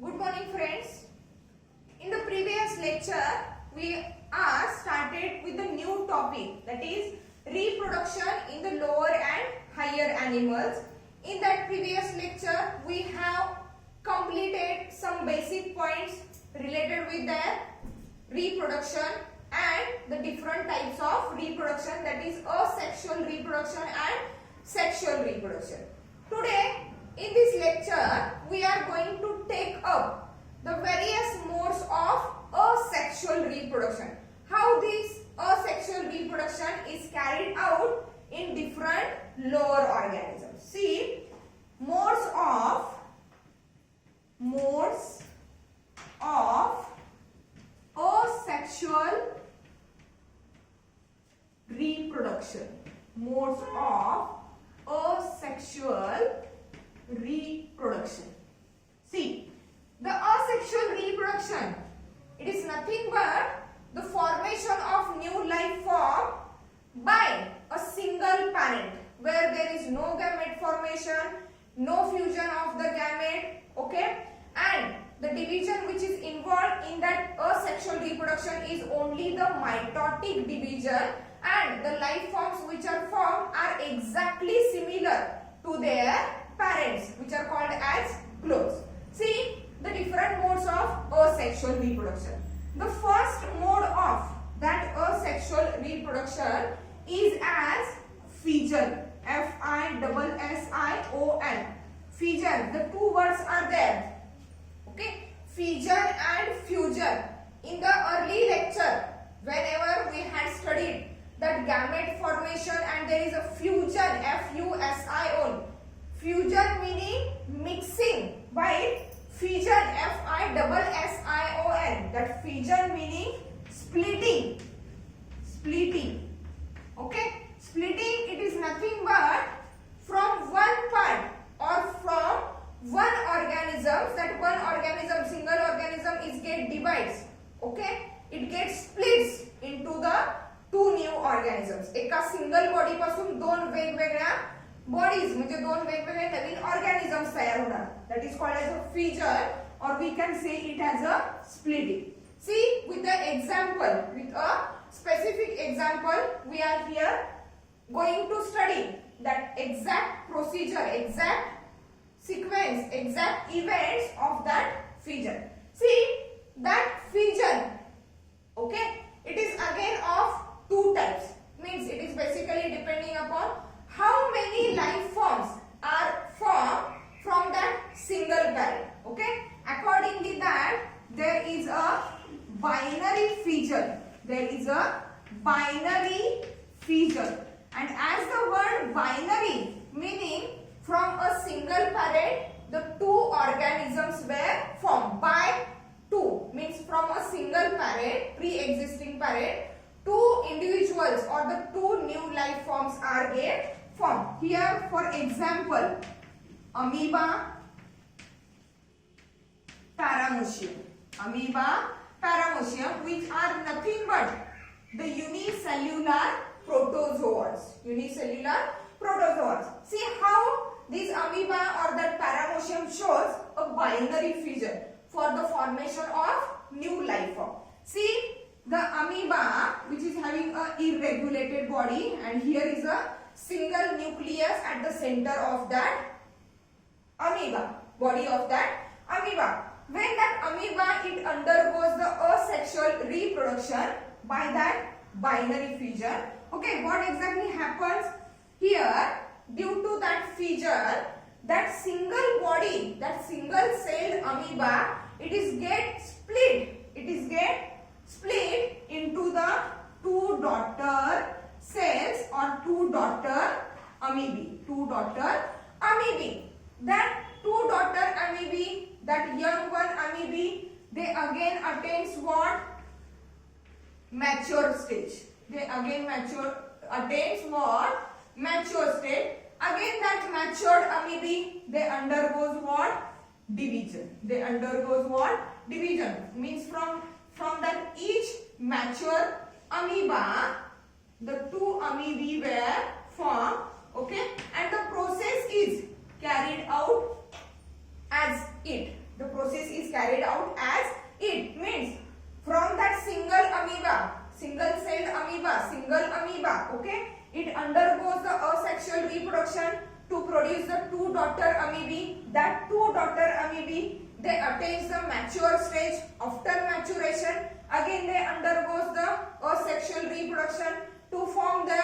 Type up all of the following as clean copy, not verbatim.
Good morning friends. In the previous lecture we are started with the new topic, that is reproduction in the lower and higher animals. In that previous lecture we have completed some basic points related with their reproduction and the different types of reproduction, that is asexual reproduction and sexual reproduction. Today in this lecture we are going to take up the various modes of asexual reproduction. How this asexual reproduction is carried out in different lower organisms. See, modes of asexual reproduction. Modes of asexual reproduction. See, the asexual reproduction, it is nothing but the formation of new life form by a single parent, where there is no gamete formation, no fusion of the gamete, okay, and the division which is involved in that asexual reproduction is only the mitotic division, and the life forms which are formed are exactly similar to their parents, which are called as clones. See the different modes of asexual reproduction. The first mode of that asexual reproduction is as fission. Fission. Fission. The two words are there. Okay. Fission and fusion. In the early lecture, whenever we had studied that gamete formation and there is a fusion, F-U-S-I-O-N. Fusion meaning mixing, while fission, F-I-S-S-I-O-N. That fission meaning splitting. Okay. Splitting, it is nothing but from one part or from one organism, that one organism, single organism is get divides. Okay. It gets splits into the two new organisms. एका single body पासून दोन वेगवेगळ्या bodies म्हणजे दोन वेगवेगळे नवीन organisms तयार होणार. That is called as a fission, or we can say it as a splitting. See, with the example, with a specific example, we are here going to study that exact procedure, exact sequence, exact events of that fission. See, that fission, okay, it is again of two types. Means it is basically depending upon how many life forms are formed from that single parent. Okay. Accordingly, that there is a binary fission. There is a binary fission. And as the word binary meaning from a single parent, the two organisms were formed. By two means from a single parent, pre-existing parent, two individuals or the two new life forms are get formed. Here, for example, amoeba, paramecium. Amoeba, paramecium, which are nothing but the unicellular protozoans. Unicellular protozoans. See how this amoeba or that paramecium shows a binary fission for the formation of new life form. See, the amoeba, which is having a irregulated body, and here is a single nucleus at the center of that amoeba, body of that amoeba. When that amoeba, it undergoes the asexual reproduction by that binary fission. Okay, what exactly happens here? Due to that fission, that single body, that single celled amoeba, it is get split. It is get split into the two daughter cells or two daughter amoebae. Two daughter amoebae. That two daughter amoebae, that young one amoebae, they again attains what? Mature stage. They again attains what? Mature state. Again that matured amoebae, they undergoes what? Division. They undergoes what? Division. Means from that each mature amoeba, the two amoebae were formed. Okay, and the process is carried out as it. The process is is carried out as it. Means from that single amoeba, single celled amoeba, okay, it undergoes the asexual reproduction to produce the two daughter amoebae. That two daughter amoebae, they attain the mature stage. After maturation, again they undergoes the asexual reproduction to form the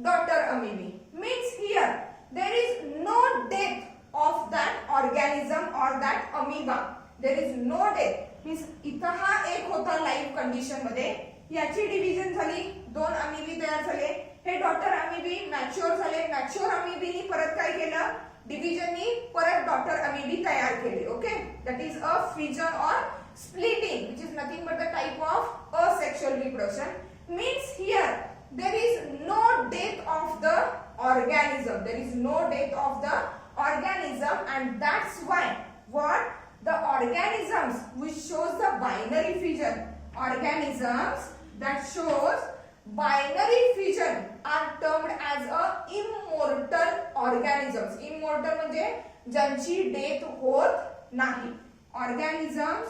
daughter amoebae. Means here there is no death of that organism or that amoeba. There is no death. Means इथं हा एक होता live condition मध्ये, याची division झाली, दोन अमीबी तयार झाले, हे डॉटर अमीबी मॅच्युअर झाले, मॅच्युअर अमीबीनी परत काय केलं, डिव्हिजननी परत डॉटर अमीबी तयार केले. Okay, that is a fusion और splitting, which is nothing but the type of asexual reproduction. Means here there is no death of the organism. There is no death of the organism, and that's why what the organisms which shows the binary fission, organisms that shows binary fission are termed as a immortal organisms. Immortal म्हणजे ज्यांची death होत नाही. Organisms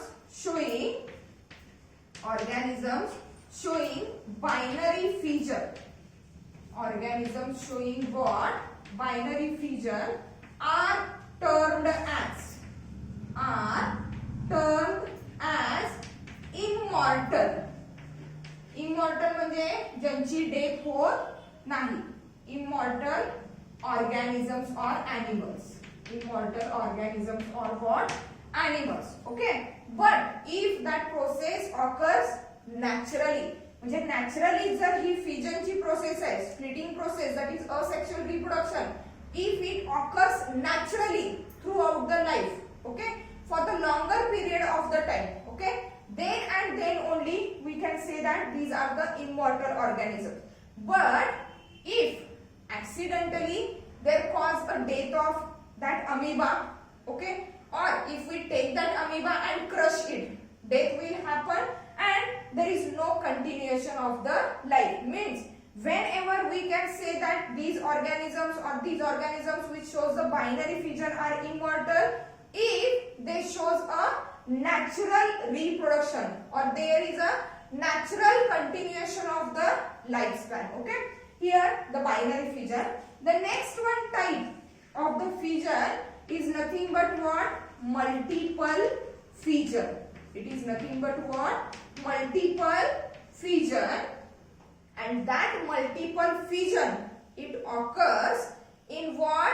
showing binary fission. Organisms showing what? Binary fission are termed as immortal. Immortal म्हणजे ज्यांची death होत नाही. Immortal organisms or animals. Immortal organisms or what? Animals. Okay, but if that process occurs naturally, म्हणजे naturally जर ही fission ची process आहे, splitting process, that is asexual reproduction, if it occurs naturally throughout the life, okay, for the longer period of the time, okay, then and then only we can say that these are the immortal organisms. But if accidentally there cause a death of that amoeba, okay, or if we take that amoeba and crush it, death will happen and there is no continuation of the life. Means whenever we can say that these organisms or these organisms which shows the binary fission are immortal, if they shows a natural reproduction or there is a natural continuation of the lifespan. Okay, here the binary fission. The next one type of the fission is nothing but what? Multiple fission. It is nothing but what? Multiple fission. And that multiple fission, it occurs in what?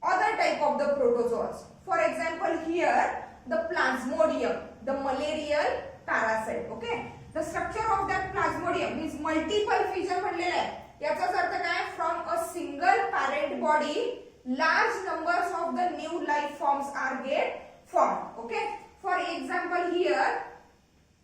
Other type of the protozoans. For example, here the plasmodium, the malarial parasite. Okay, the structure of that plasmodium means multiple fission म्हणलेला आहे. याचाच अर्थ काय? From a single parent body, large numbers of the new life forms are get formed. Okay, for example, here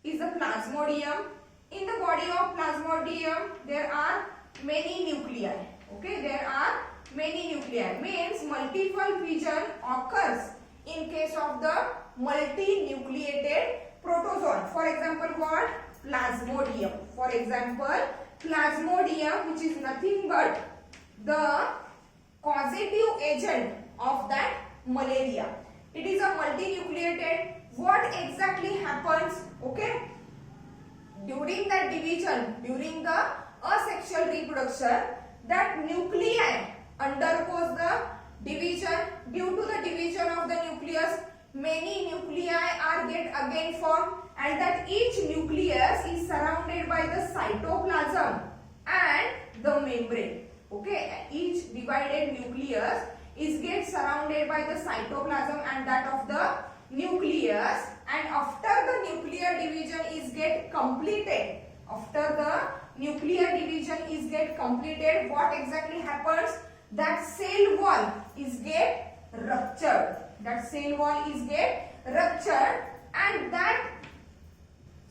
is the plasmodium. In the body of plasmodium there are many nuclei. Okay, there are many nuclei. Means multiple fission occurs in case of the multinucleated protozoan. For example, what? Plasmodium. For example, plasmodium, which is nothing but the causative agent of that malaria. It is a multinucleated. What exactly happens? Okay, during that division, during the asexual reproduction, that nuclei undergoes the division. Due to the division of the nucleus, many nuclei are get again formed, and that each nucleus is surrounded by the cytoplasm and the membrane. Okay, each divided nucleus is get surrounded by the cytoplasm and that of the nucleus, and after the nuclear division is get completed, what exactly happens? That cell wall is get ruptured. And that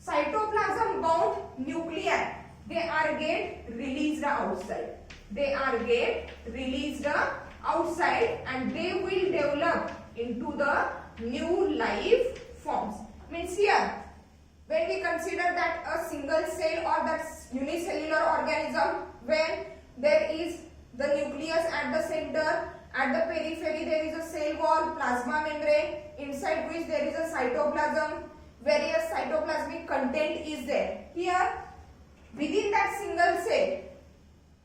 cytoplasm bound nuclei, they are get released outside. And they will develop into the new life forms. Means here, when we consider that a single cell or that unicellular organism, when there is the nucleus at the center At the periphery there is a cell wall, plasma membrane, inside which there is a cytoplasm. Various cytoplasmic content is there. Here, within that single cell,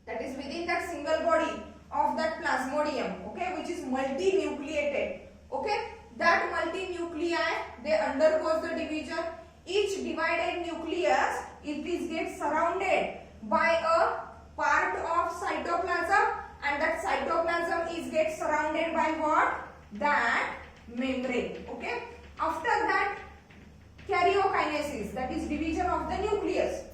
that is within that single body of that plasmodium, okay, which is multinucleated, okay, that multinuclei, they undergoes the division. Each divided nucleus, it is gets surrounded by a part of cytoplasm, and that cytoplasm is gets surrounded by what? That membrane, okay. After that, karyokinesis, that is division of the nucleus.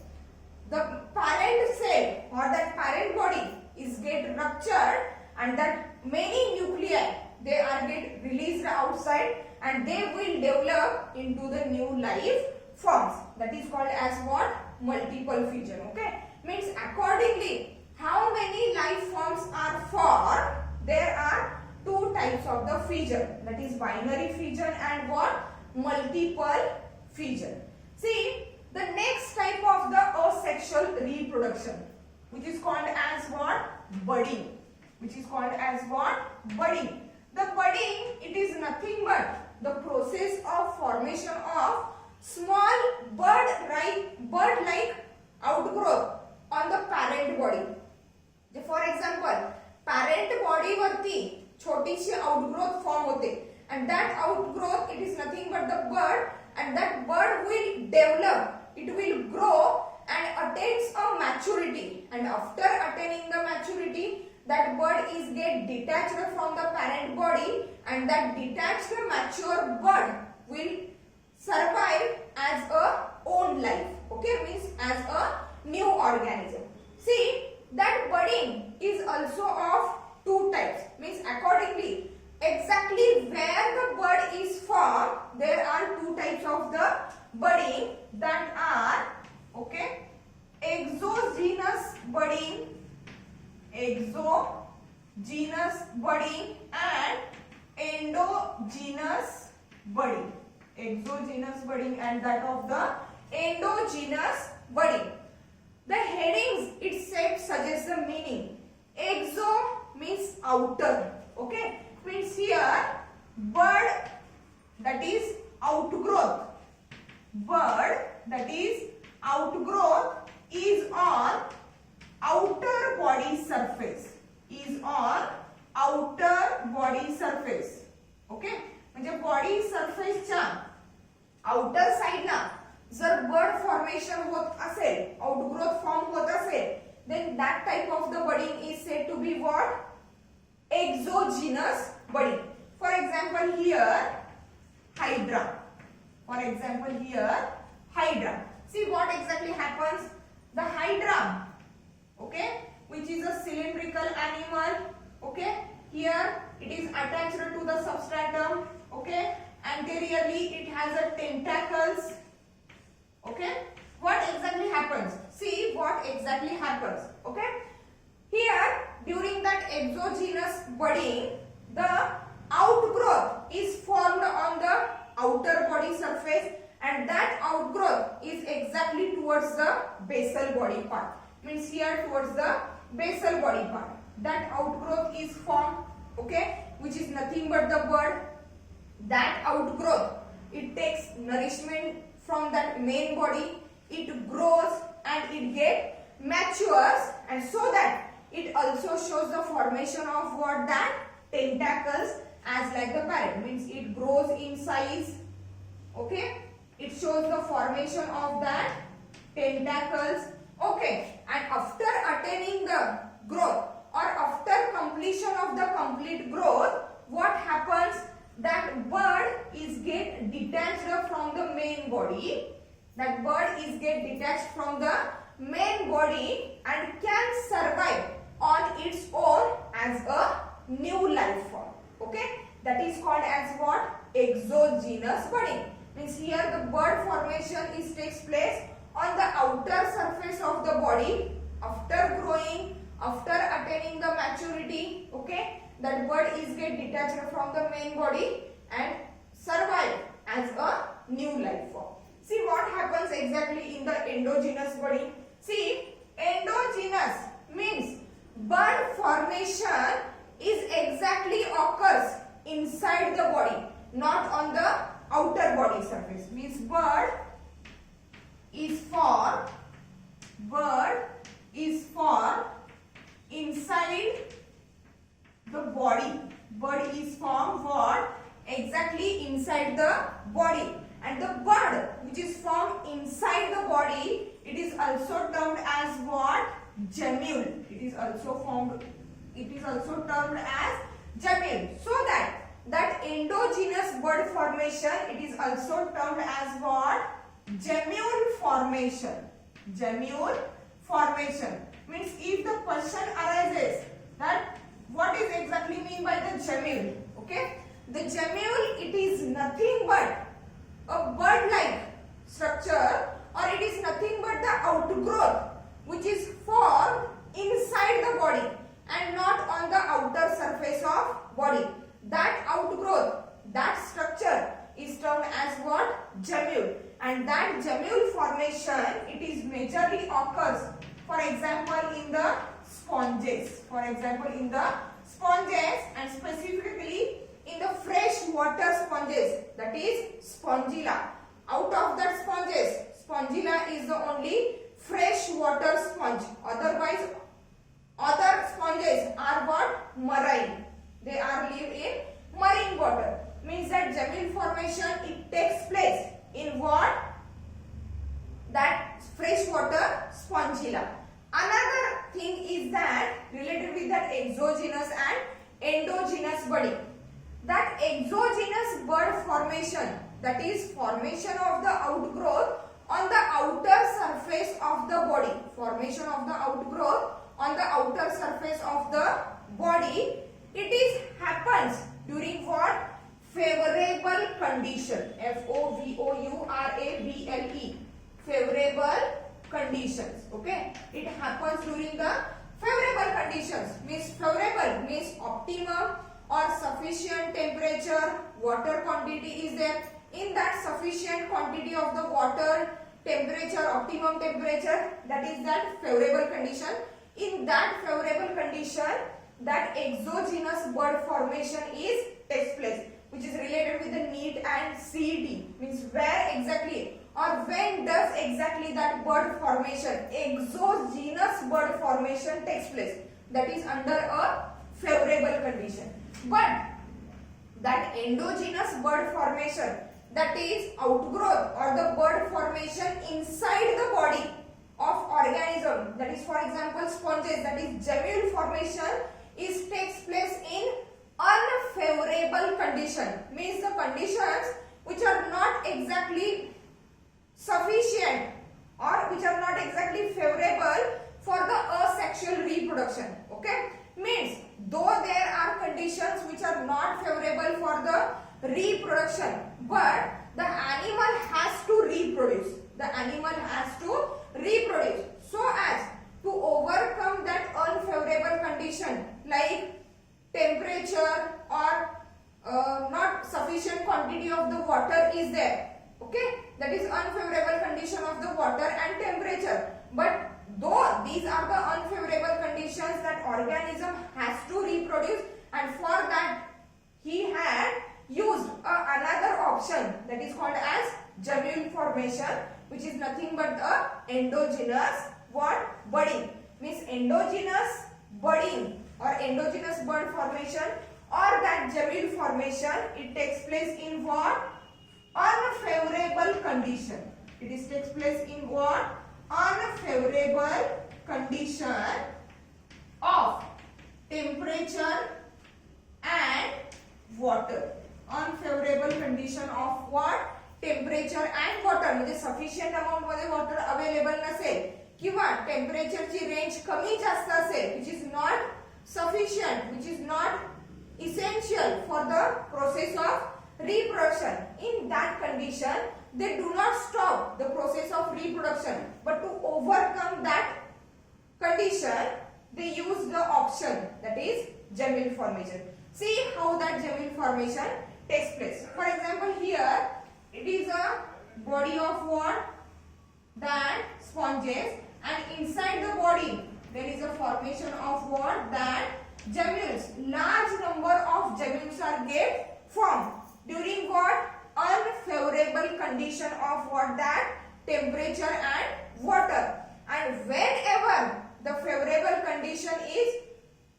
The parent cell or that parent body is get ruptured, and that many nuclei, they are get released outside, and they will develop into the new life forms. That is called as what? Multiple fission, okay. Means accordingly, how many life forms are formed? There are two types of the fission, that is binary fission and what? Multiple fission. See, the next type of the asexual reproduction, which is called as what? Budding. Which is called as what? Budding. The budding, it is nothing but the process of formation of small bird-like outgrowth on the parent body. For example, parent body वरती छोटीशी outgrowth form होते, and that outgrowth, it is nothing but the bird, and that bird will develop, it will grow and attains a maturity, and after attaining the maturity, that bird is get detached from the parent body, and that detached mature bird will survive as a own life, okay, means as a new organism. See, that budding is also of two types, means accordingly exactly where the bud is formed, there are two types of the budding, that are, okay, exogenous budding and endogenous budding. Exogenous budding and that of the endogenous budding. The headings itself suggest the meaning. Exo means outer, okay, means here bud, that is outgrowth, bud, that is outgrowth, is on outer body surface, is on outer body surface, okay, म्हणजे body सरफेसच्या outer साइडला जर बड formation होत असेल, outgrowth form होत असेल, then that type of the budding is said to be what? Exogenous budding. For example here hydra. For example here hydra. See what exactly happens? The hydra, okay, which is a cylindrical animal, okay, here it is attached to the substratum, okay, anteriorly it has a tentacles, okay. What exactly happens? See what exactly happens, okay. Here during that exogenous budding, the outgrowth is formed on the outer body surface, and that outgrowth is exactly towards the basal body part, means here towards the basal body part. That outgrowth is formed, okay, which is nothing but the bud. That outgrowth, it takes nourishment from that main body, it grows and it gets matures, and so that it also shows the formation of what? That tentacles, as like the parent, means it grows in size, okay, it shows the formation of that tentacles, okay, and after attaining the growth or after completion of the complete growth, what happens? That bird is get detached from the main body, that bird is get detached from the main body and can survive on its own as a new life form, okay, that is called as what? Exogenous budding. Means here the bud formation is takes place on the outer surface of the body after growing, after attaining the maturity, okay, that bud is get detached from the main body and survive as a new life form. See what happens exactly in the endogenous budding. See, endogenous means bud formation is exactly inside the body, not on the outer body surface. Means bird is for inside the body. Bird is formed what? Exactly inside the body. And the bird which is formed inside the body, it is also termed as what? Gemule. It is also termed as gemule. So that endogenous bird formation, it is also termed as what? Gemule formation. Gemule formation. Means if the question arises that what is exactly mean by the gemule? Okay. The gemule, it is nothing but a bird-like structure, or it is nothing but the outgrowth which is formed inside the body and not on the outer surface of body. That outgrowth, that structure is termed as what? Gemule. And that gemule formation, it is majorly occurs, for example, in the sponges. And specifically in the fresh water sponges, that is spongilla. Out of that sponges, spongilla is the only fresh water sponge. Otherwise, other sponges are what? Marine. They are live in marine water. Means that gemule formation, it takes place in what? That freshwater spongilla. Another thing is that related with that exogenous and endogenous budding. That exogenous bud formation, that is formation of the outgrowth on the outer surface of the body. Formation of the outgrowth on the outer surface of the body. It is happens during what? Favorable condition. FOVOURABLE. Favorable conditions. Okay. It happens during the favorable conditions. Means favorable means optimum or sufficient temperature, water quantity is there. In that sufficient quantity of the water, temperature, optimum temperature, that is that favorable condition. In that favorable condition, that exogenous bud formation takes place, which is related with the NEET and CET. Means where exactly or when does exactly that bud formation, exogenous bud formation takes place. That is under a favorable condition. But that endogenous bud formation, that is outgrowth or the bud formation inside the body of organism, that is for example sponges, that is gemule formation, takes place in unfavorable condition. Means the conditions which are not exactly sufficient or which are not exactly favorable for the asexual reproduction. Okay. Means though there are conditions which are not favorable for the reproduction, but the animal has to reproduce. The animal has to reproduce so as to overcome that unfavorable condition like temperature or not sufficient quantity of the water is there. Okay, that is unfavorable condition of the water and temperature. But though these are the unfavorable conditions, that organism has to reproduce, and for that he had used another option that is called as gemule formation, which is nothing but the endogenous budding. Means endogenous budding or endogenous bud formation or that gemule formation, it takes place in what? Unfavorable condition. It takes place in what? Unfavorable condition of temperature and water. Unfavorable condition of what? Temperature and water. म्हणजे sufficient amount मध्ये water available नसेल किंवा temperature ची range कमी जास्त असेल, which is not sufficient, which is not essential for the process of reproduction. In that condition, they do not stop the process of reproduction, but to overcome that condition, they use the option that is gemule formation. See how that gemule formation takes place. For example, here it is a body of what? That sponges, and inside the body there is a formation of what? That gemmules. Large number of gemmules are get form during what? Unfavorable condition of what? That temperature and water. And whenever the favorable condition is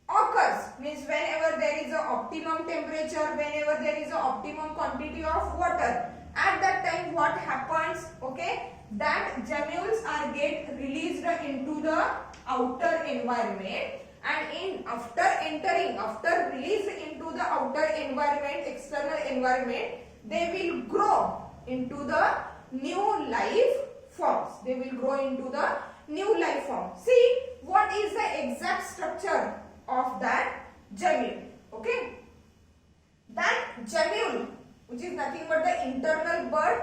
occurs, means whenever there is a optimum temperature, whenever there is a optimum quantity of water, at that time what happens? Okay, that gemmules are get released into the outer environment, and after release into the outer environment, external environment, they will grow into the new life forms. They will grow into the new life form. See what is the exact structure of that gemmule. Okay, that gemmule, which is nothing but the internal bud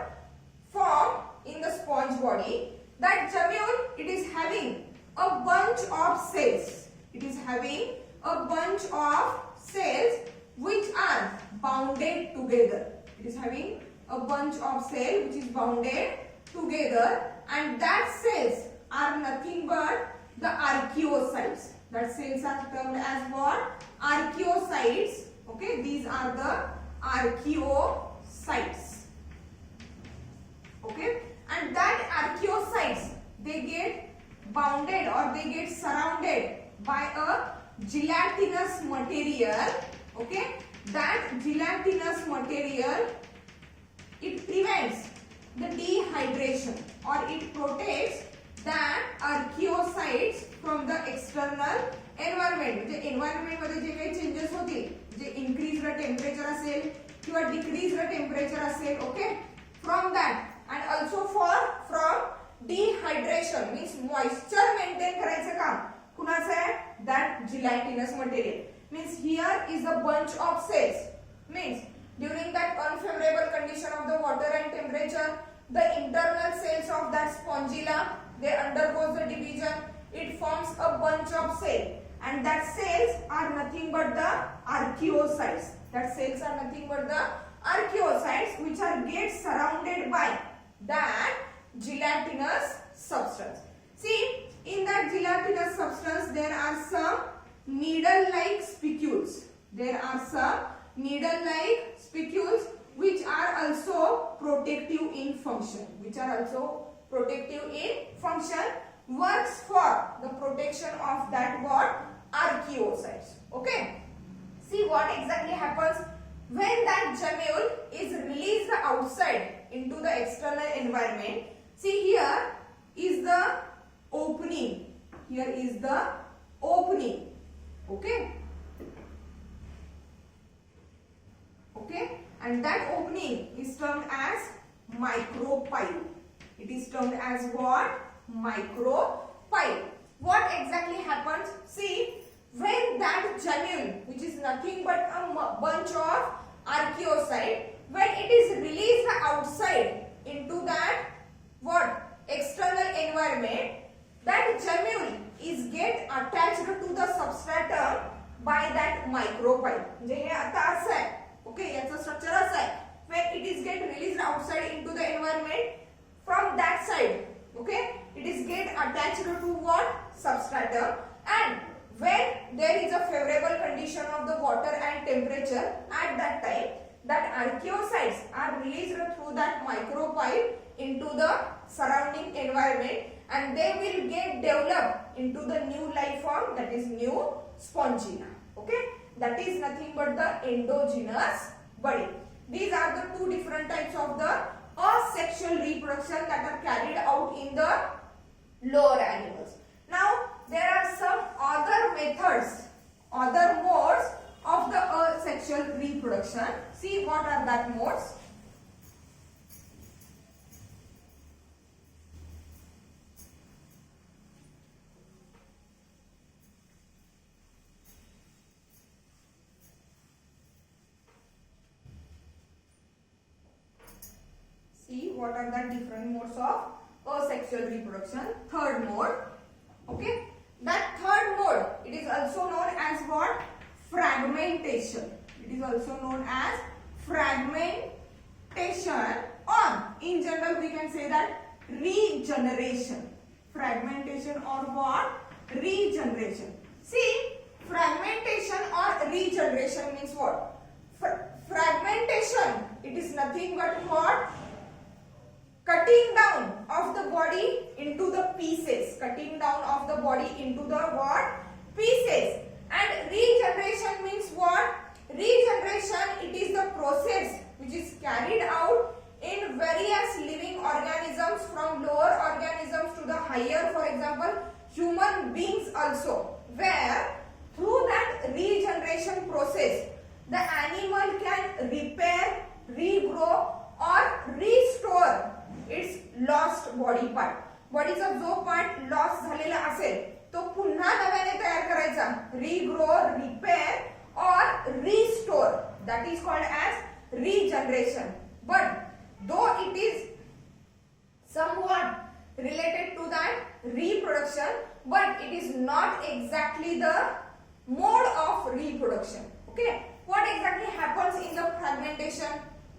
form in the sponge body, that gemmule, it is having a bunch of cells. It is having a bunch of cells which are bounded together. It is having a bunch of cells which is bounded together, and that cells are nothing but the archaeocytes. That cells are termed as what? Archaeocytes. Okay, these are the archaeocytes. Okay, and that archaeocytes, they get bounded or they get surrounded by a gelatinous material. Okay, that gelatinous material, it prevents the dehydration or it protects that archaeocytes from the external environment. J environment मध्ये जे काही changes होतील, जे increase the temperature असेल किंवा decrease the temperature असेल, okay, from that, and also from dehydration, means moisture maintain करायचं काम कुणाचं आहे? That gelatinous material. Means here is a bunch of cells. Means during that unfavorable condition of the water and temperature, the internal cells of that spongilla, they undergoes the division. It forms a bunch of cells, and that cells are nothing but the archaeocytes. That cells are nothing but the archaeocytes which are get surrounded by that gelatinous substance. See, in that gelatinous substance there are some needle-like spicules. There are some needle-like spicules which are also protective in function. Which are also protective in function. Works for the protection of that what? Archaeocytes. Okay. See what exactly happens when that gemmule is released outside into the external environment. See, here is the opening. Here is the opening. Okay. Okay. And that opening is termed as micropyle. It is termed as what? Micropyle. What exactly happens? See, when that gemmule, which is nothing but a bunch of archaeocyte, when it is released outside into that what? External environment, that gemmule is get attached to the substratum by that micropyle. म्हणजे हे आता असं आहे. Okay, याचं structure असं आहे. When it is get released outside into the environment, from that side, okay, it is get attached to what? Substratum, and when there is a favorable condition of the water and temperature, at that time that archaeocytes are released through that micropyle into the surrounding environment, and they will get developed into the new life form, that is new spongina. Okay, that is nothing but the endogenous body. These are the two different types of the asexual reproduction that are carried out in the lower animals. Now there are some other methods, other modes of the asexual reproduction. See what are that modes. See what are the different modes of asexual reproduction. Third mode. Okay, that third mode, it is also known as what? Fragmentation. It is also known as fragmentation, or in general we can say that regeneration. Fragmentation or what? Regeneration. See, fragmentation or regeneration means what? fragmentation, it is nothing but what? Cutting down of the body into the pieces. Cutting down of the body into the what? Pieces. And regeneration means what? Regeneration, it is the process which is carried out in various living organisms, from lower organisms to the higher, for example human beings also, where through that regeneration process the animal can repair, regrow or restore its lost body part. बॉडीचा जो part loss झालेला असेल तो पुन्हा नव्याने तयार करायचा, regrow, repair और restore, that is called as regeneration. But though it is somewhat related to that reproduction, but it is not exactly the mode of reproduction. Okay, what exactly happens in the fragmentation?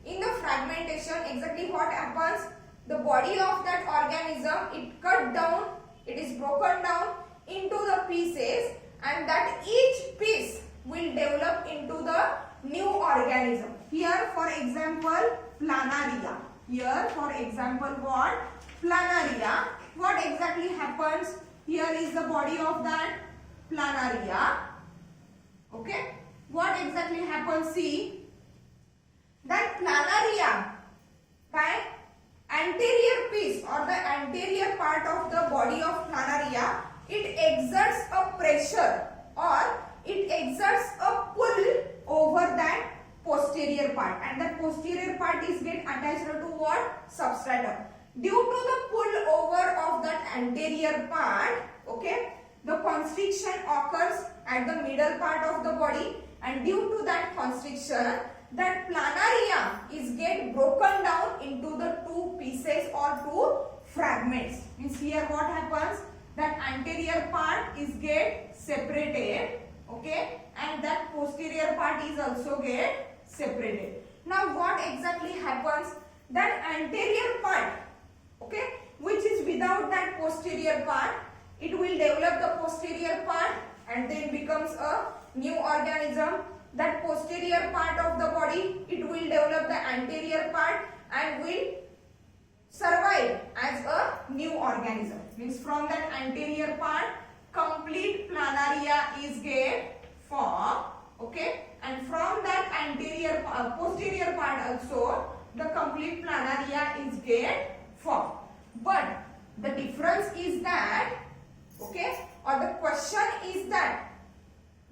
In the fragmentation, exactly what happens? The body of that organism, it cut down, it is broken down into the pieces, and that each piece will develop into the new organism. Here for example planaria. Here for example what? Planaria. What exactly happens? Here is the body of that planaria. Okay. What exactly happens? See, that planaria, right? Anterior piece or the anterior part of the body of planaria, it exerts a pressure or it exerts a pull over that posterior part, and that posterior part is get attached to what? Substratum. Due to the pull over of that anterior part, okay, the constriction occurs at the middle part of the body, and due to that constriction, that planaria is get broken down into the two pieces or two fragments. Means here what happens? That anterior part is get separated, okay, and that posterior part is also get separated. Now what exactly happens? That anterior part, okay, which is without that posterior part, it will develop the posterior part and then becomes a new organism. That posterior part of the body, it will develop the anterior part and will survive as a new organism. Means from that anterior part, complete planaria is get formed, okay, and from that anterior posterior part also the complete planaria is get formed. But the difference is that, okay, or the question is that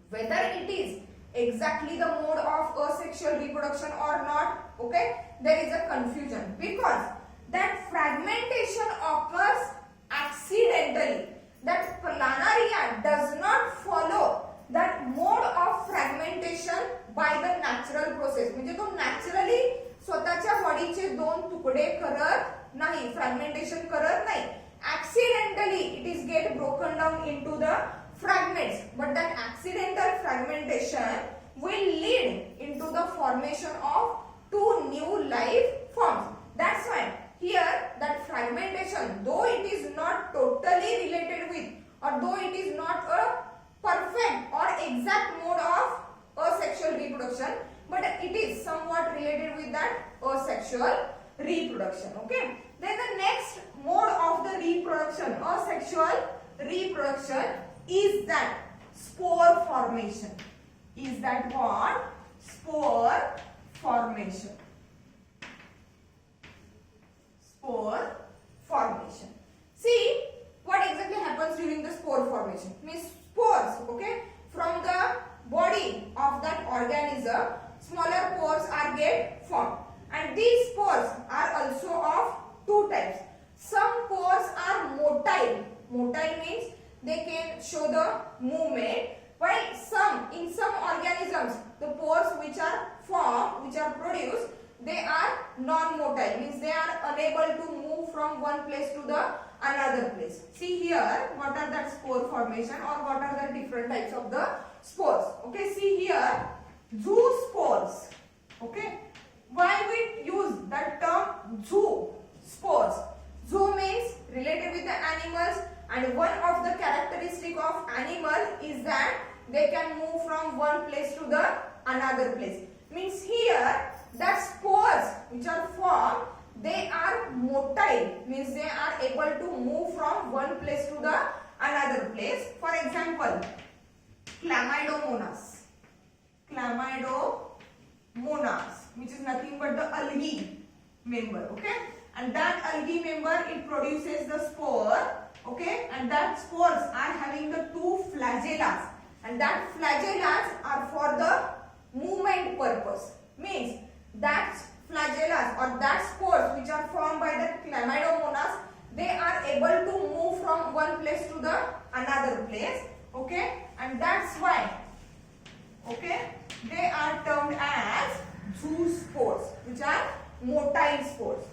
whether it is exactly the mode of asexual reproduction or not, okay, there is a confusion because that fragmentation occurs accidentally. That planaria does not follow that mode of fragmentation by the natural process. म्हणजे तो naturally स्वतःच्या बॉडीचे दोन तुकडे करत नाही, fragmentation करत नाही. Accidentally it is get broken down into the fragments, but that accidental fragmentation will lead into the formation of two new life forms. That's why here that fragmentation, though it is not totally related with, or though it is not a perfect or exact mode of asexual reproduction, but it is somewhat related with that asexual reproduction. Okay. Then the next mode of the reproduction, asexual reproduction, is that spore formation. Is that what? Spore formation. Spore formation. See what exactly happens during the spore formation. Means spores, okay, from the body of that organism, smaller pores are get formed, and these spores are also of two types. Some pores are motile. Motile means they can show the movement, while in some organisms the pores which are formed, which are produced, they are non-motile, means they are unable to move from one place to the another place. See here what are that spore formation or what are the different types of the spores. Okay, see here zoospores. Okay, why we use that term zoospores? Zoo means related with the animals, and one of the characteristic of animal is that they can move from one place to the another place. Means here that spores which are formed, they are motile, means they are able to move from one place to the another place. For example, chlamydomonas, which is nothing but the algae member, okay, and that algae member, it produces the spore, okay, and that spores are having the two flagellas, and that flagellas are for the movement purpose. Means that flagellas or that spores which are formed by the chlamydomonas, they are able to move from one place to the another place, okay, and that's why, okay, they are termed as zoospores, which are motile spores.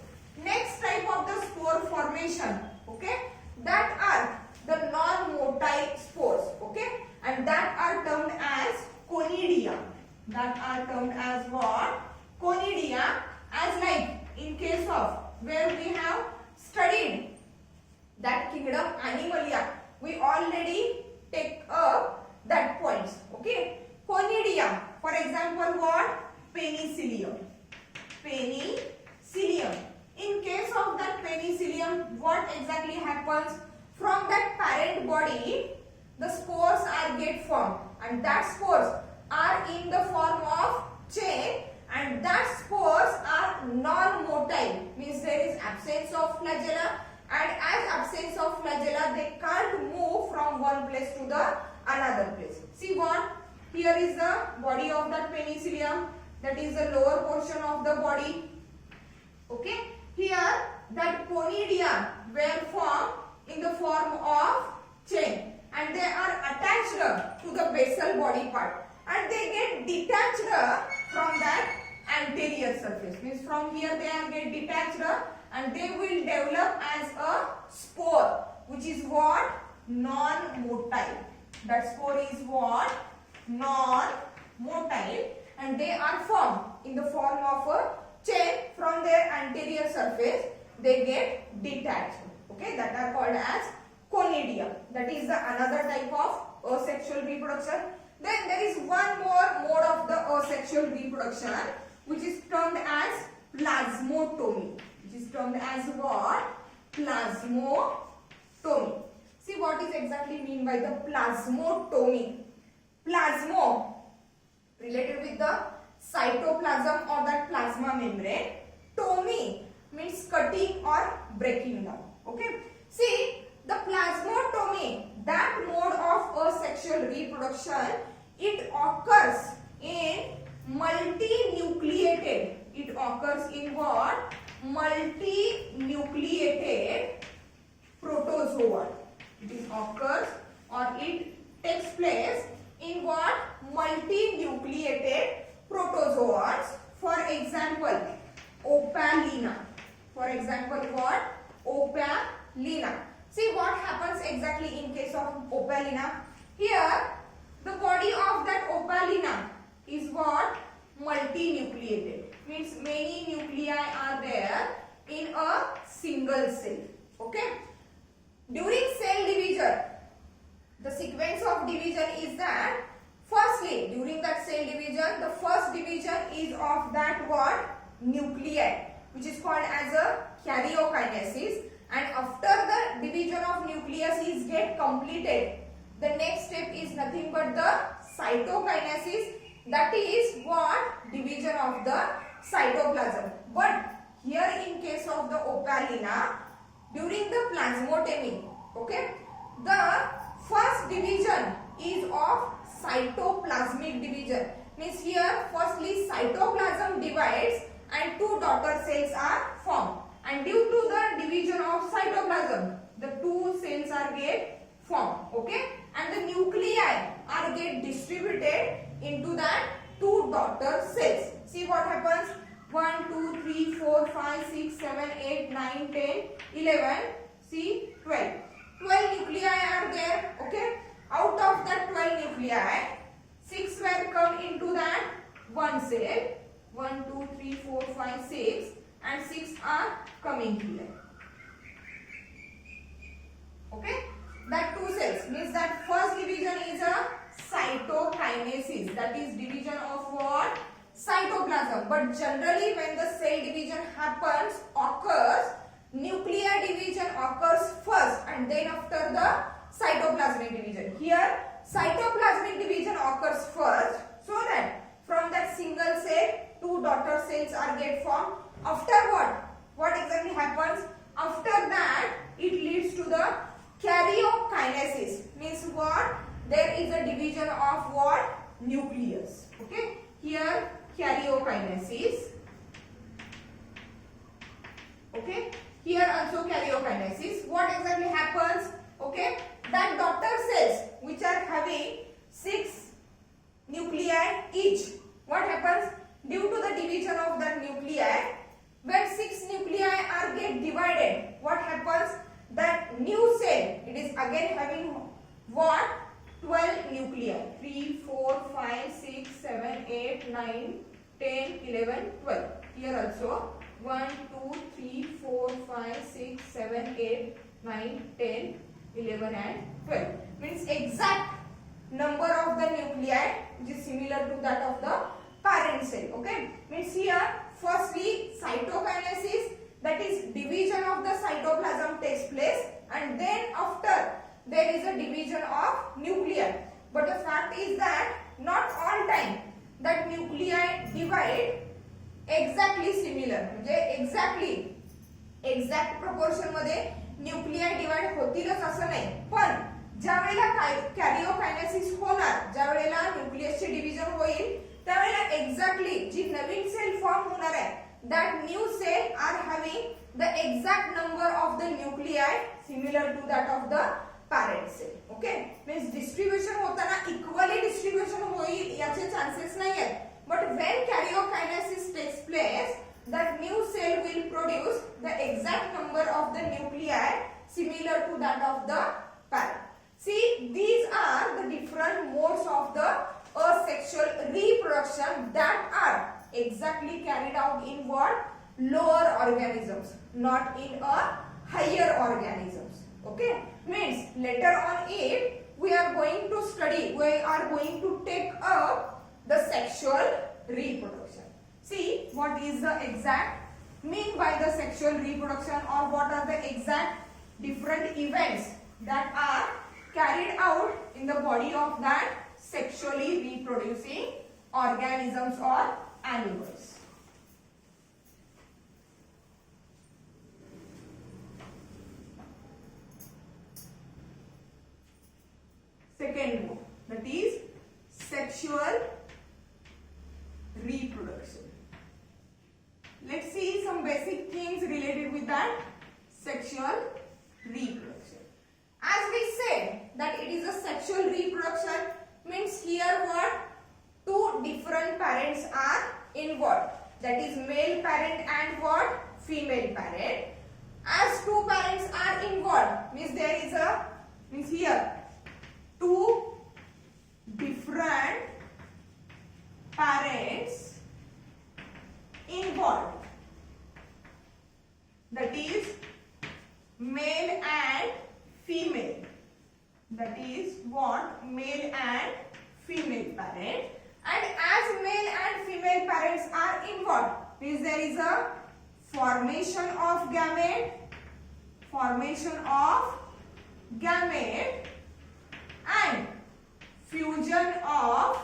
Next type of the spore formation, okay, that are the non-motile spores, okay, and that are termed as conidia. That are termed as what? Conidia. As like in case of where we have studied that kingdom Animalia, we already take up that points, okay. Conidia, for example, what? Penicillium. In case of that penicillium, what exactly happens? From that parent body, the spores are get formed, and that spores are in the form of chain, and that spores are non-motile, means there is absence of flagella, and as absence of flagella, they can't move from one place to the another place. See what? Here is the body of that penicillium, that is the lower portion of the body, okay. Here that conidia were formed in the form of chain, and they are attached to the basal body part, and they get detached from that anterior surface. Means from here they are get detached, and they will develop as a spore, which is what? Non-motile. That spore is what? Non-motile, and they are formed in the form of a chain. From their anterior surface they get detached, okay, that are called as conidia. That is the another type of asexual reproduction. Then there is one more mode of the asexual reproduction, which is termed as plasmotomy. Which is termed as what? Plasmotomy. See what is exactly mean by the plasmotomy. Plasmo related with the cytoplasm or that plasma membrane. Tomy means cutting or breaking down, okay. See, the plasmotomy, that mode of asexual reproduction, it occurs in multinucleated. It occurs in what? Multinucleated protozoa. It occurs or it takes place in what? Multinucleated protozoans. For example, opalina. For example, what? Opalina. See what happens exactly in case of opalina. Here, the body of that opalina is what? Multinucleated. Means many nuclei are there in a single cell. Okay. During cell division, the sequence of division is that firstly, during that cell division, the first division is of that what? Nuclei, which is called as a karyokinesis. And after the division of nucleus is get completed, the next step is nothing but the cytokinesis. That is what? Division of the cytoplasm. But here in case of the opalina, during the plasmotomy, okay, the first division is of cytoplasmic division. Means here firstly cytoplasm divides and two daughter cells are formed. And due to the division of cytoplasm, the two cells are get formed, okay, and the nuclei are get distributed into that two daughter cells. See what happens? 1, 2, 3, 4, 5, 6, 7, 8, 9, 10, 11, see 12. 12 nuclei are there, okay. Out of that 12 nuclei, 6 were come into that one cell. 1, 2, 3, 4, 5, 6. And 6 are coming here. Okay, that two cells means that first division is a cytokinesis. That is division of what? Cytoplasm. but generally when the cell division occurs, nuclear division occurs first and then after the cytoplasmic division. Here cytoplasmic division occurs first, so that from that single cell two daughter cells are get formed. After what exactly happens? After that it leads to the karyokinesis. Means what? There is a division of what? Nucleus. Okay, here karyokinesis. Okay, here also karyokinesis. What exactly happens? Okay, that daughter cells which are having 6 nuclei each, what happens? Due to the division of that nuclei, when 6 nuclei are get divided, what happens? That new cell, it is again having what? 12 nuclei. 3, 4, 5, 6, 7, 8, 9, 10, 11, 12. Here also 1, 2, 3, 4, 5, 6, 7, 8, 9, 10, 11 and 12. Means exact number of the nuclei which is similar to that of the parent cell. Okay, means here firstly cytokinesis, that is division of the cytoplasm takes place, and then after there is a division of nuclei. But the fact is that not all time that nuclei divide exactly similar, म्हणजे exact proportion मध्ये nuclei divide होतीलच असं नाही, पण ज्या वेळेला कॅरिओकायनेसिस होणार, ज्या वेळेला न्यूक्लियसचे डिव्हिजन होईल त्यावेळेला एक्झॅक्टली जी नवीन सेल फॉर्म होणार आहे, that new cell are having the exact number of the nuclei similar to that of the parent cell. Okay, means distribution होताना equally distribution होईल याचे चान्सेस नाही आहेत, but when karyokinesis takes place, that new cell will produce the exact number of the nuclei similar to that of the parent. See, these are the different modes of the asexual reproduction that are exactly carried out in what? Lower organisms, not in a higher organisms. Okay, means later on it we are going to study, we are going to take up the sexual reproduction. See what is the exact mean by the sexual reproduction, or what are the exact different events that are carried out in the body of that sexually reproducing organisms or animals. Second mode, that is sexual reproduction. Let's see some basic things related with that sexual reproduction. As we said that it is a sexual reproduction, means here what? Two different parents are involved, that is male parent and what? Female parent. As two parents are involved, means there is a, means here two different parents involved, that is male and female, that is what? Male and female parent. And as male and female parents are involved, means there is a formation of gamete, and fusion of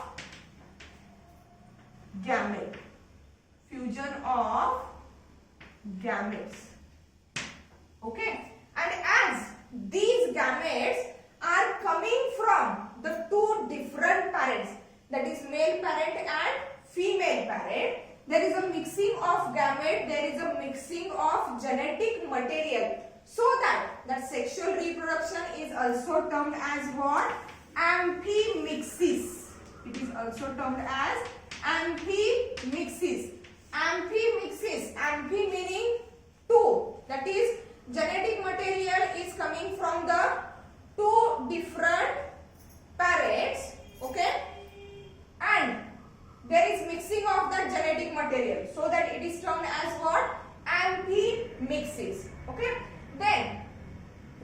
gametes. Okay, and as these gametes are coming from the two different parents, that is male parent and female parent, there is a mixing of gamete, there is a mixing of genetic material, so that sexual reproduction is also termed as what? Amphimixis. It is also termed as amphimixis. Amphi meaning two, that is genetic material is coming from the two different parents. Okay, and there is mixing of that genetic material, so that it is termed as what? Amphimixis. Okay, then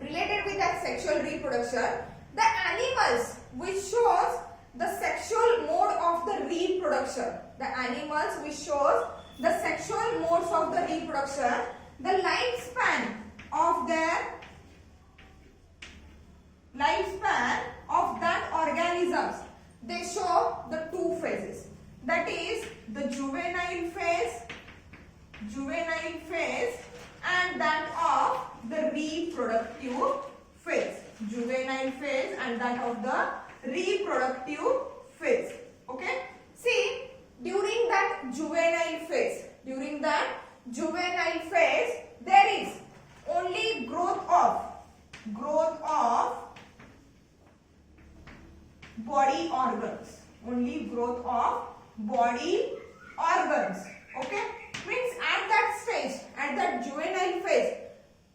related with that sexual reproduction, the animals which shows the sexual mode of the reproduction, the animals which shows the sexual modes of the reproduction, the lifespan of that organisms, they show the two phases. That is the juvenile phase and that of the reproductive phase. Juvenile phase and that of the reproductive phase. Okay. See, during that juvenile phase, there is only growth of body organs. Only growth of body organs. Okay. Means at that stage, at that juvenile phase,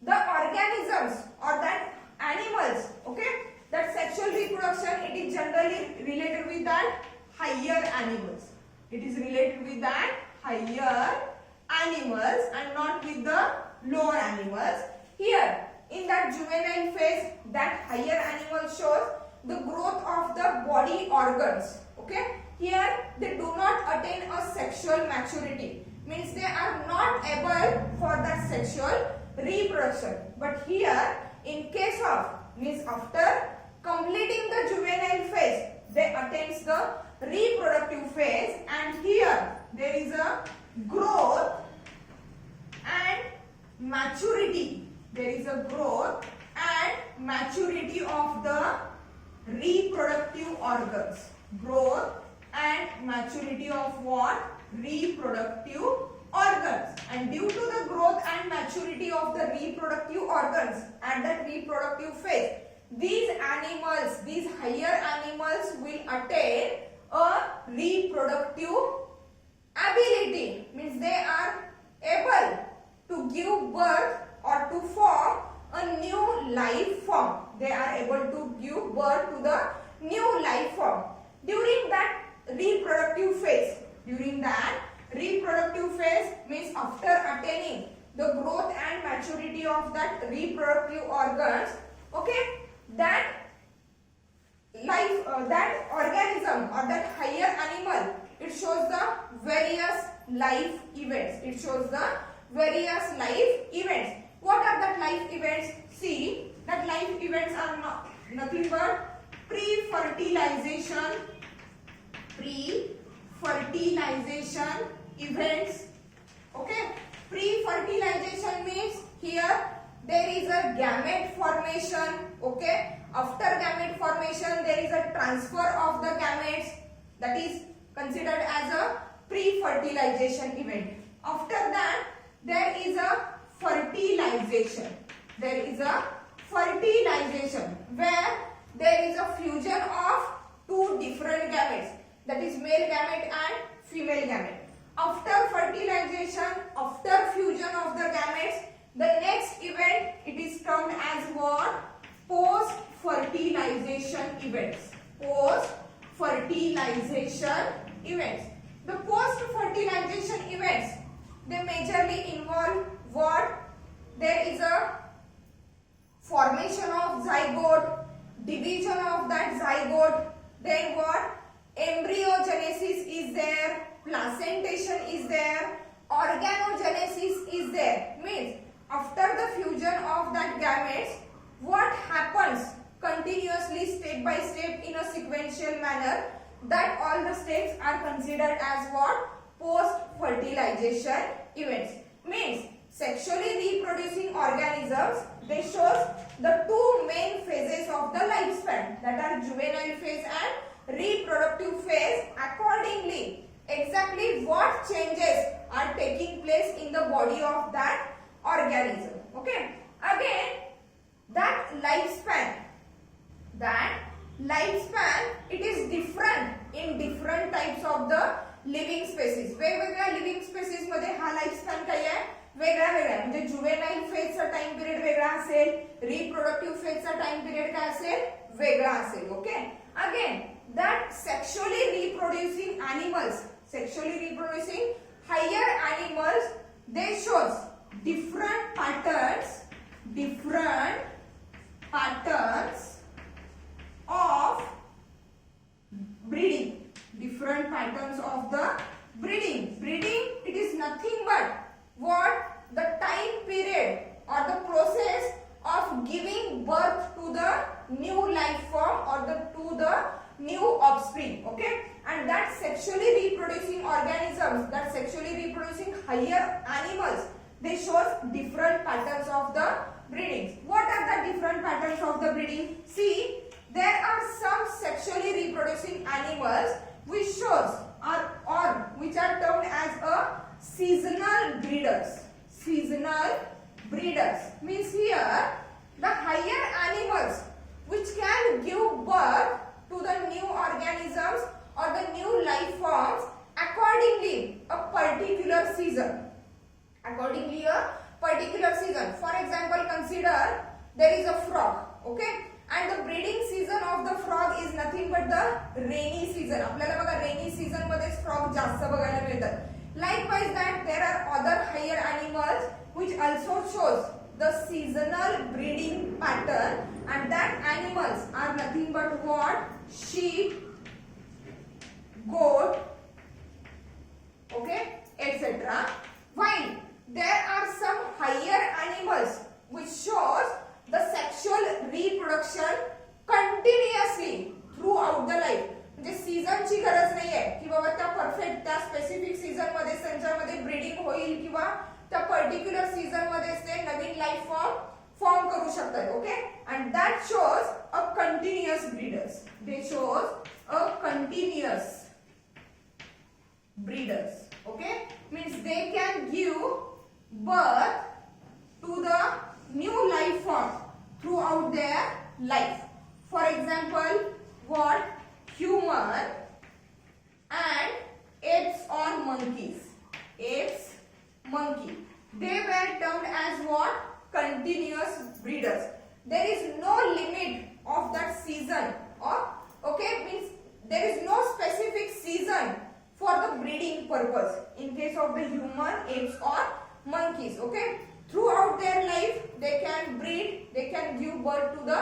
the organisms or that animals, okay, that sexual reproduction, it is generally related with that higher animals. It is related with that higher animals and not with the lower animals. Here, in that juvenile phase, that higher animal shows the growth of the body organs. Okay. Here, they do not attain a sexual maturity. Means they are not able for that sexual reproduction. But here, in case of, means after completing the juvenile phase, they attains the reproductive phase, and here there is a growth and maturity. There is a growth and maturity of the reproductive organs. Growth and maturity of what? Reproductive organs. And due to the growth and maturity of the reproductive organs at that reproductive phase, these animals, these higher animals will attain a reproductive ability. Means they are able to give birth or to form a new life form. They are able to give birth to the new life form. During that reproductive phase, means after attaining the growth and maturity of that reproductive organs, okay, that organism or that higher animal, it shows the various life events. What are that life events? See, that life events are nothing but pre-fertilization events. Okay, pre-fertilization means here there is a gamete formation. Okay, after gamete formation there is a transfer of the gametes, that is considered as a pre-fertilization event. After that there is a fertilization. Where there is a fusion of two different gametes, that is male gamete and female gamete. After fertilization, after fusion of the gametes, the next event, it is termed as what? Post-fertilization events. The post-fertilization events, they majorly involve what? There is a formation of zygote, division of that zygote, then what? Embryogenesis is there, placentation is there, organogenesis is there. Means after the fusion of that gametes, what happens continuously step by step in a sequential manner, that all the steps are considered as what? Post-fertilization events. Means sexually reproducing organisms, they shows the two main phases of the lifespan, that are juvenile phase and reproductive phase. Accordingly, exactly what changes are taking place in the body of that organism. Okay. Again, that lifespan, it is different in different types of the living species. वेगवेगळ्या living species मध्ये हा लाईफस्पॅन काय आहे? वेगळा वेगळा. म्हणजे juvenile फेजचा time period वेगळा असेल, रिप्रोडक्टिव्ह फेजचा टाइम पिरियड काय असेल? वेगळा असेल. Okay. Again that sexually reproducing higher animals, they shows different patterns of breeding. Different patterns of the breeding. Breeding, it is nothing higher animals, they shows different patterns of the breeding. What are the different patterns of the breeding? See, there are some sexually reproducing animals which shows or which are termed as a seasonal breeders. Seasonal breeders means here the higher animals which can give birth to the new organisms or the new life forms accordingly a particular season. Accordingly a particular season. For example, consider there is a frog, okay, and the breeding season of the frog is nothing but the rainy season. आपल्याला बघा rainy season मध्ये frog जास्त बघायला मिळतात. Likewise, that there are other higher animals which also shows the seasonal breeding pattern, and that animals are nothing but what? Sheep, goat, okay, etc. While there are some higher animals which shows the sexual reproduction continuously throughout the life. म्हणजे सीझनची गरज नाहीये की बाबा त्या perfect त्या specific season मध्ये त्यांच्यामध्ये breeding होईल किंवा त्या पर्टिक्युलर सीझन मध्ये ते नवीन लाईफ फॉर्म करू शकतात. Okay, and that shows a continuous breeders. They shows a continuous breeders. Okay, means they can give birth to the new life form throughout their life. For example, what? Human and apes or monkeys. Apes, monkey. They were termed as what? Continuous breeders. There is no limit of that season, or okay, means there is no specific season for the breeding purpose in case of the human, apes or monkeys. Okay, throughout their life they can breed, they can give birth to the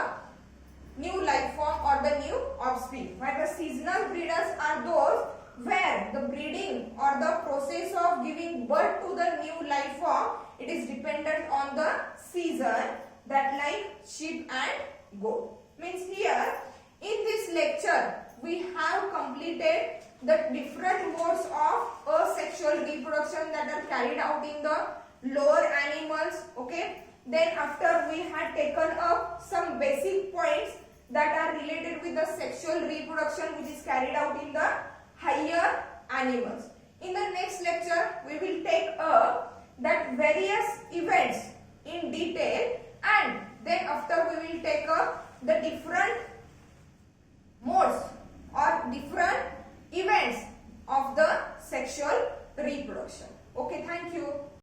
new life form or the new offspring. While the seasonal breeders are those where the breeding or the process of giving birth to the new life form, it is dependent on the season, that like sheep and goat. Means here in this lecture we have completed the different modes of asexual reproduction that are carried out in the lower animals. Okay, then after we had taken up some basic points that are related with the sexual reproduction which is carried out in the higher animals. In the next lecture we will take up that various events in detail, and then after we will take up the different modes